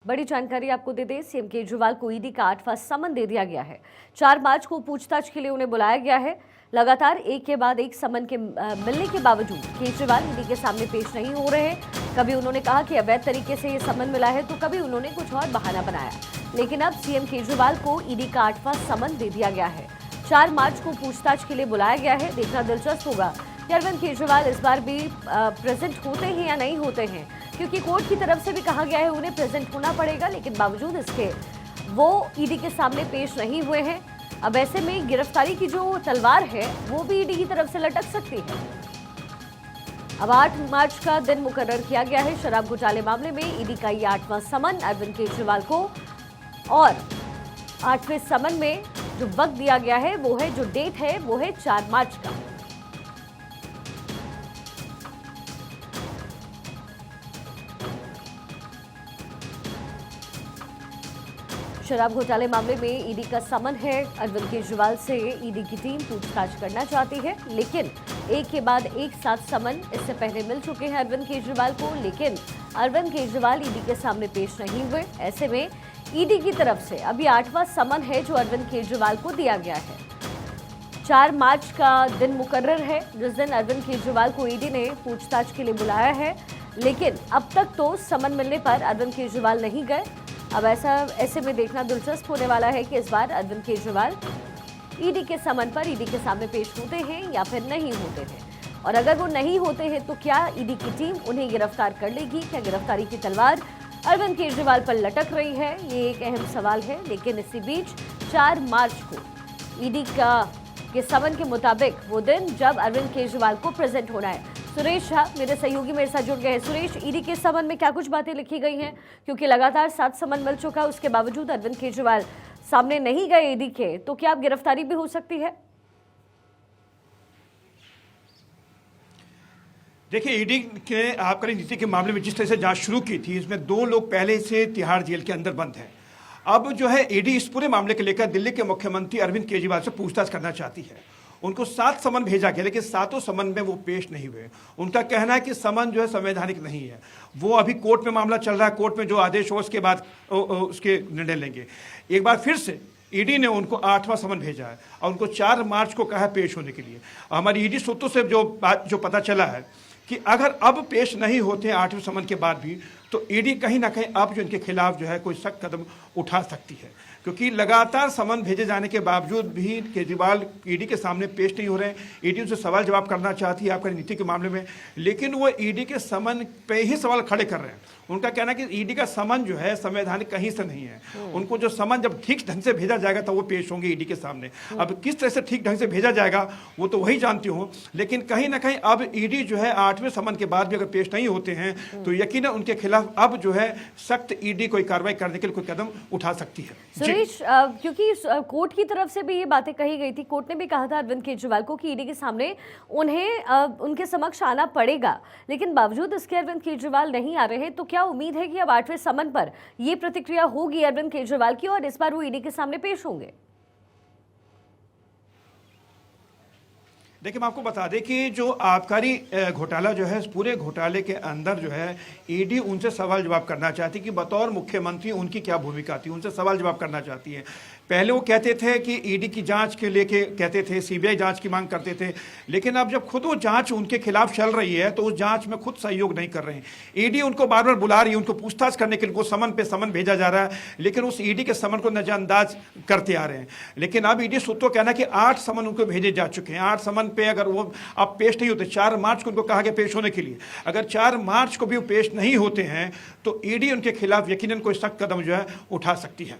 बड़ी जानकारी आपको दे दें, सीएम केजरीवाल को ईडी का 8वां समन दे दिया गया है। 4 मार्च को पूछताछ के लिए उन्हें बुलाया गया है। लगातार एक के बाद एक समन के मिलने के बावजूद केजरीवाल ईडी के सामने पेश नहीं हो रहे हैं। कभी उन्होंने कहा कि अवैध तरीके से ये समन मिला है, तो कभी उन्होंने कुछ और बहाना बनाया। लेकिन अब सीएम केजरीवाल को ईडी का 8वां समन दे दिया गया है। 4 मार्च को पूछताछ के लिए बुलाया गया है। देखना दिलचस्प होगा कि अरविंद केजरीवाल इस बार भी प्रेजेंट होते हैं या नहीं होते हैं, क्योंकि कोर्ट की तरफ से भी कहा गया है उन्हें प्रेजेंट होना पड़ेगा, लेकिन बावजूद इसके वो ईडी के सामने पेश नहीं हुए हैं। अब ऐसे में गिरफ्तारी की जो तलवार है वो भी ईडी की तरफ से लटक सकती है। अब 8 मार्च का दिन मुकर्रर किया गया है शराब घोटाले मामले में। ईडी का ये 8वां समन अरविंद केजरीवाल को, और 8वें समन में जो वक्त दिया गया है वो है, जो डेट है वो है 4 मार्च का। शराब घोटाले मामले में ईडी का समन है। अरविंद केजरीवाल से ईडी की टीम पूछताछ करना चाहती है, लेकिन एक के बाद एक 7 समन इससे पहले मिल चुके हैं अरविंद केजरीवाल को, लेकिन अरविंद केजरीवाल ईडी के सामने पेश नहीं हुए। ऐसे में ईडी की तरफ से अभी 8वां समन है जो अरविंद केजरीवाल को दिया गया है। 4 मार्च का दिन मुकर्रर है जिस दिन अरविंद केजरीवाल को ईडी ने पूछताछ के लिए बुलाया है, लेकिन अब तक तो समन मिलने पर अरविंद केजरीवाल नहीं गए। अब ऐसे में देखना दिलचस्प होने वाला है कि इस बार अरविंद केजरीवाल ईडी के समन पर ईडी के सामने पेश होते हैं या फिर नहीं होते हैं, और अगर वो नहीं होते हैं तो क्या ईडी की टीम उन्हें गिरफ्तार कर लेगी? क्या गिरफ्तारी की तलवार अरविंद केजरीवाल पर लटक रही है? ये एक अहम सवाल है। लेकिन इसी बीच 4 मार्च को ईडी के समन के मुताबिक वो दिन जब अरविंद केजरीवाल को प्रेजेंट होना है। सुरेश झा मेरे सहयोगी मेरे साथ जुड़ गए हैं। सुरेश, ईडी के समन में क्या कुछ बातें लिखी गई हैं? क्योंकि लगातार 7 समन मिल चुका है, उसके बावजूद अरविंद केजरीवाल सामने नहीं गए ईडी के, तो क्या अब गिरफ्तारी भी हो सकती है? देखिए, ईडी के आबकारी नीति के मामले में जिस तरह से जांच शुरू की थी, इसमें 2 लोग पहले से तिहाड़ जेल के अंदर बंद हैं। अब जो है ईडी इस पूरे मामले को लेकर दिल्ली के मुख्यमंत्री अरविंद केजरीवाल से पूछताछ करना चाहती है। उनको 7 समन भेजा गया, लेकिन 7 समन में वो पेश नहीं हुए। उनका कहना है कि समन जो है संवैधानिक नहीं है। वो अभी कोर्ट में मामला चल रहा है, कोर्ट में जो आदेश हो उसके बाद उसके निर्णय लेंगे। एक बार फिर से ईडी ने उनको 8वां समन भेजा है और उनको 4 मार्च को कहा पेश होने के लिए। हमारी ईडी सूत्रों से जो पता चला है कि अगर अब पेश नहीं होते 8वें समन के बाद भी, तो ईडी कहीं ना कहीं अब जो इनके खिलाफ जो है कोई सख्त कदम उठा सकती है, क्योंकि लगातार समन भेजे जाने के बावजूद भी केजरीवाल ईडी के सामने पेश नहीं हो रहे हैं। ईडी उनसे सवाल जवाब करना चाहती है आपकी नीति के मामले में, लेकिन वो ईडी के समन पे ही सवाल खड़े कर रहे हैं। उनका कहना है कि ईडी का समन जो है संवैधानिक कहीं से नहीं है। उनको जो समन जब ठीक ढंग से भेजा जाएगा तो वो पेश होंगे ईडी के सामने। अब किस तरह से ठीक ढंग से भेजा जाएगा वो तो वही जानती हूँ, लेकिन कहीं ना कहीं अब ईडी जो है 8वें समन के बाद भी अगर पेश नहीं होते हैं तो यकीनन उनके खिलाफ अब जो है सख्त ईडी कोई कार्रवाई करने के लिए कोई कदम उठा सकती है। सुरेश, क्योंकि कोर्ट की तरफ से भी ये बातें कही गई थी, कोर्ट ने भी कहा था अरविंद केजरीवाल को कि ईडी के सामने उन्हें उनके समक्ष आना पड़ेगा, लेकिन बावजूद इसके अरविंद केजरीवाल नहीं आ रहे हैं। तो क्या उम्मीद है कि अब 8वें समन पर ये प्रतिक्रिया होगी अरविंद केजरीवाल की और इस बार वो ईडी के सामने पेश होंगे? देखिए, मैं आपको बता दें कि जो आबकारी घोटाला जो है, इस पूरे घोटाले के अंदर जो है ईडी उनसे सवाल जवाब करना चाहती है कि बतौर मुख्यमंत्री उनकी क्या भूमिका थी, उनसे सवाल जवाब करना चाहती है। पहले वो कहते थे कि ईडी की जांच के लेके कहते थे, सीबीआई जांच की मांग करते थे, लेकिन अब जब खुद वो जांच उनके खिलाफ चल रही है तो उस जांच में खुद सहयोग नहीं कर रहे हैं। ईडी उनको बार बार बुला रही है, उनको पूछताछ करने के लिए उनको समन पे समन भेजा जा रहा है, लेकिन उस ईडी के समन को नजरअंदाज करते आ रहे हैं। लेकिन अब ईडी सूत्रों कहना कि 8 समन उनको भेजे जा चुके हैं। 8 समन पे अगर वो अब पेश नहीं होते, 4 मार्च को उनको कहा गया पेश होने के लिए, अगर 4 मार्च को भी वो पेश नहीं होते हैं तो ईडी उनके खिलाफ यकीनन कोई सख्त कदम जो है उठा सकती है।